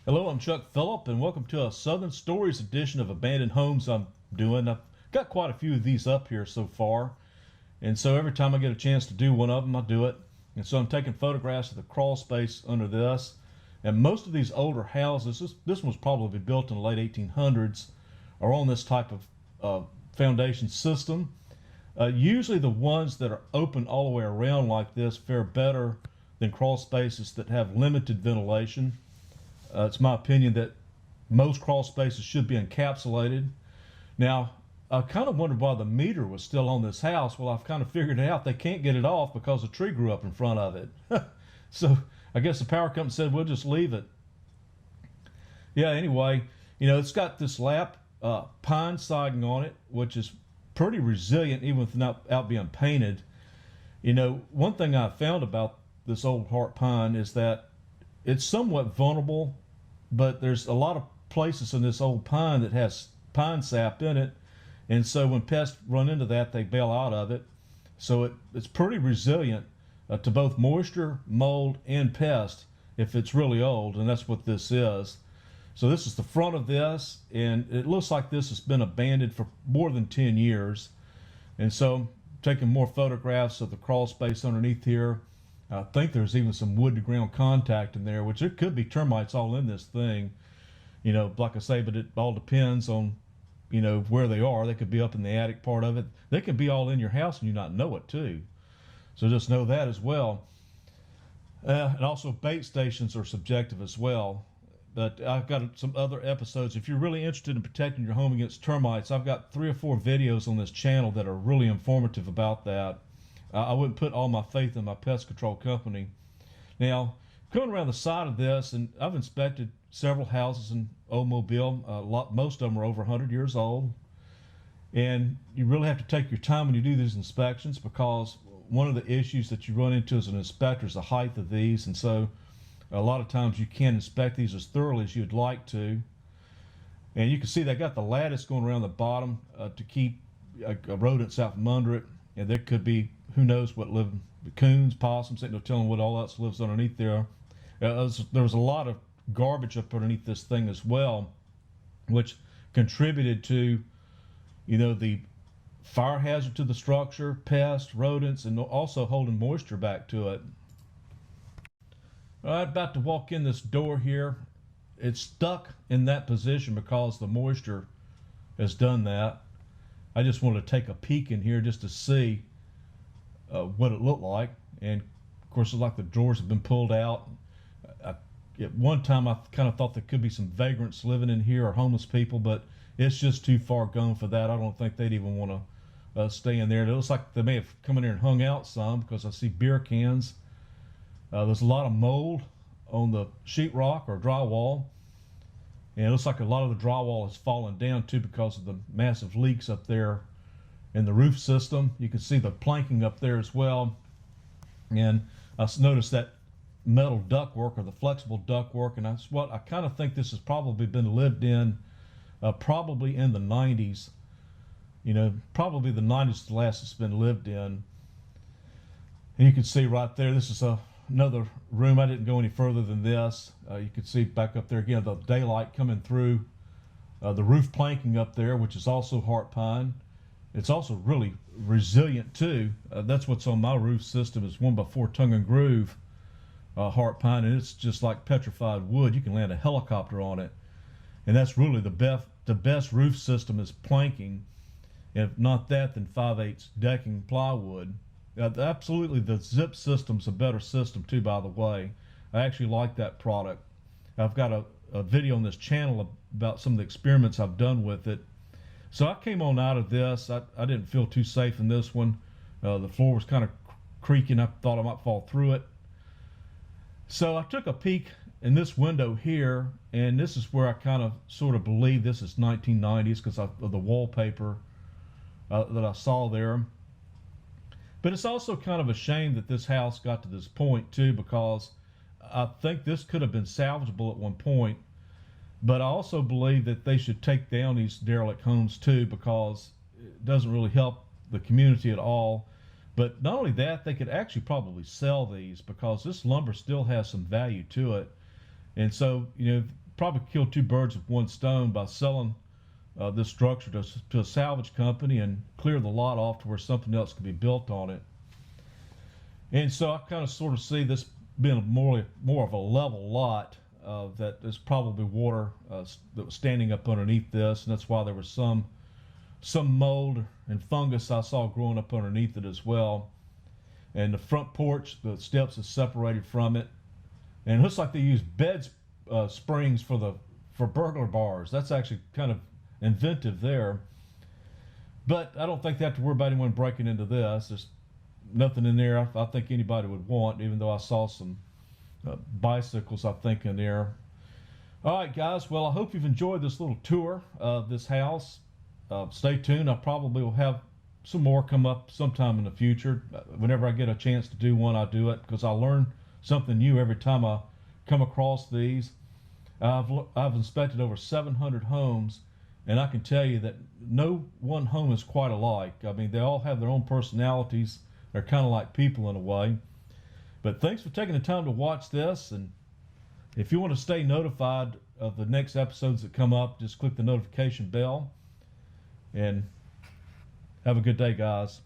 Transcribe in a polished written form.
Hello, I'm Chuck Phillip, and welcome to a Southern Stories edition of Abandoned Homes I'm doing. I've got quite a few of these up here so far, and so every time I get a chance to do one of them, I do it. And so I'm taking photographs of the crawl space under this. And most of these older houses, this one was probably built in the late 1800s, are on this type of foundation system. Usually the ones that are open all the way around like this fare better than crawl spaces that have limited ventilation. It's my opinion that most crawl spaces should be encapsulated. Now, I kind of wondered why the meter was still on this house. Well, I've kind of figured it out. They can't get it off because a tree grew up in front of it. So I guess the power company said, we'll just leave it. Yeah, anyway, it's got this lap pine siding on it, which is pretty resilient even without being painted. One thing I found about this old heart pine is that it's somewhat vulnerable, but there's a lot of places in this old pine that has pine sap in it, and so when pests run into that, they bail out of it. So it's pretty resilient to both moisture, mold, and pest if it's really old, and that's what this is. So this is the front of this, and it looks like this has been abandoned for more than 10 years. And so I'm taking more photographs of the crawl space underneath here. I think there's even some wood to ground contact in there, which there could be termites all in this thing. Like I say, but it all depends on, where they are. They could be up in the attic part of it. They could be all in your house and you not know it too. So just know that as well. And also bait stations are subjective as well. But I've got some other episodes. If you're really interested in protecting your home against termites, I've got 3 or 4 videos on this channel that are really informative about that. I wouldn't put all my faith in my pest control company. Now, coming around the side of this, and I've inspected several houses in Old Mobile. Most of them are over 100 years old. And you really have to take your time when you do these inspections, because one of the issues that you run into as an inspector is the height of these. And so a lot of times you can't inspect these as thoroughly as you'd like to. And you can see they got the lattice going around the bottom to keep rodents out from under it. And there could be, who knows what live, coons, possums, ain't no telling what all else lives underneath there. There was a lot of garbage up underneath this thing as well, which contributed to, the fire hazard to the structure, pests, rodents, and also holding moisture back to it. All right, about to walk in this door here. It's stuck in that position because the moisture has done that. I just wanted to take a peek in here just to see what it looked like. And of course, it's like the drawers have been pulled out. At one time, I kind of thought there could be some vagrants living in here or homeless people, but it's just too far gone for that. I don't think they'd even want to stay in there. It looks like they may have come in here and hung out some, because I see beer cans. There's a lot of mold on the sheetrock or drywall. And it looks like a lot of the drywall has fallen down too because of the massive leaks up there in the roof system. You can see the planking up there as well. And I noticed that metal ductwork, or the flexible ductwork, and that's what I kind of think this has probably been lived in probably in the 90s. Probably the 90s is the last it's been lived in. And you can see right there, this is another room. I didn't go any further than this. You can see back up there again the daylight coming through the roof planking up there, which is also heart pine. It's also really resilient too. That's what's on my roof system, is 1x4 tongue and groove heart pine, and it's just like petrified wood. You can land a helicopter on it, and that's really the best roof system is planking. If not that, then 5/8 decking plywood. Absolutely, the zip system's a better system too, by the way. I actually like that product. I've got a video on this channel about some of the experiments I've done with it. So I came on out of this. I didn't feel too safe in this one. The floor was kind of creaking. I thought I might fall through it. So I took a peek in this window here, and this is where I kind of sort of believe this is 1990s because of the wallpaper that I saw there. But it's also kind of a shame that this house got to this point too, because I think this could have been salvageable at one point. But I also believe that they should take down these derelict homes too, because it doesn't really help the community at all. But not only that, they could actually probably sell these, because this lumber still has some value to it. And so, probably kill two birds with one stone by selling this structure to a salvage company and clear the lot off to where something else can be built on it. And so I kind of sort of see this being more of a level lot that there's probably water that was standing up underneath this, and that's why there was some mold and fungus I saw growing up underneath it as well. And the front porch, the steps are separated from it, and it looks like they use bed springs for burglar bars. That's actually kind of inventive there. But I don't think they have to worry about anyone breaking into this. There's nothing in there I think anybody would want, even though I saw some bicycles, I think, in there. All right, guys. Well, I hope you've enjoyed this little tour of this house. Stay tuned. I probably will have some more come up sometime in the future. Whenever I get a chance to do one, I do it because I learn something new every time I come across these. I've inspected over 700 homes, and I can tell you that no one home is quite alike. I mean, they all have their own personalities. They're kind of like people in a way. But thanks for taking the time to watch this. And if you want to stay notified of the next episodes that come up, just click the notification bell. And have a good day, guys.